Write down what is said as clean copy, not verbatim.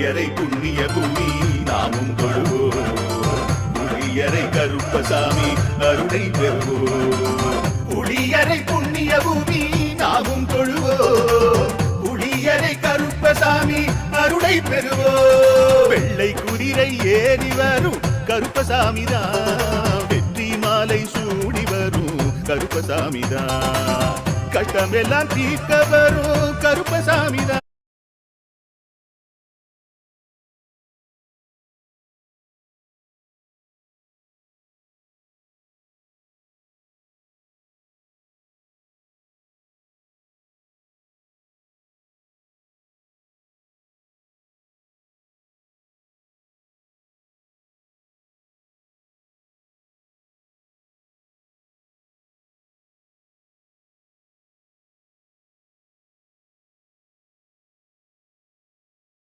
புளியரை புண்ணிய பூமி நாமும் தொழுவோம். புளியரை கருப்பசாமி அருளை பெறுவோம். புளியரை புண்ணிய பூமி நாமும் தொழுவோம். புளியரை கருப்பசாமி அருளை பெறுவோம். வெள்ளை குதிரை ஏறி வரும் கருப்பசாமிதான், வெற்றி மாலை சூடி வரும் கருப்பசாமிதான், கட்டமெல்லாம் தீர்க்க வரும் கருப்பசாமிதான்.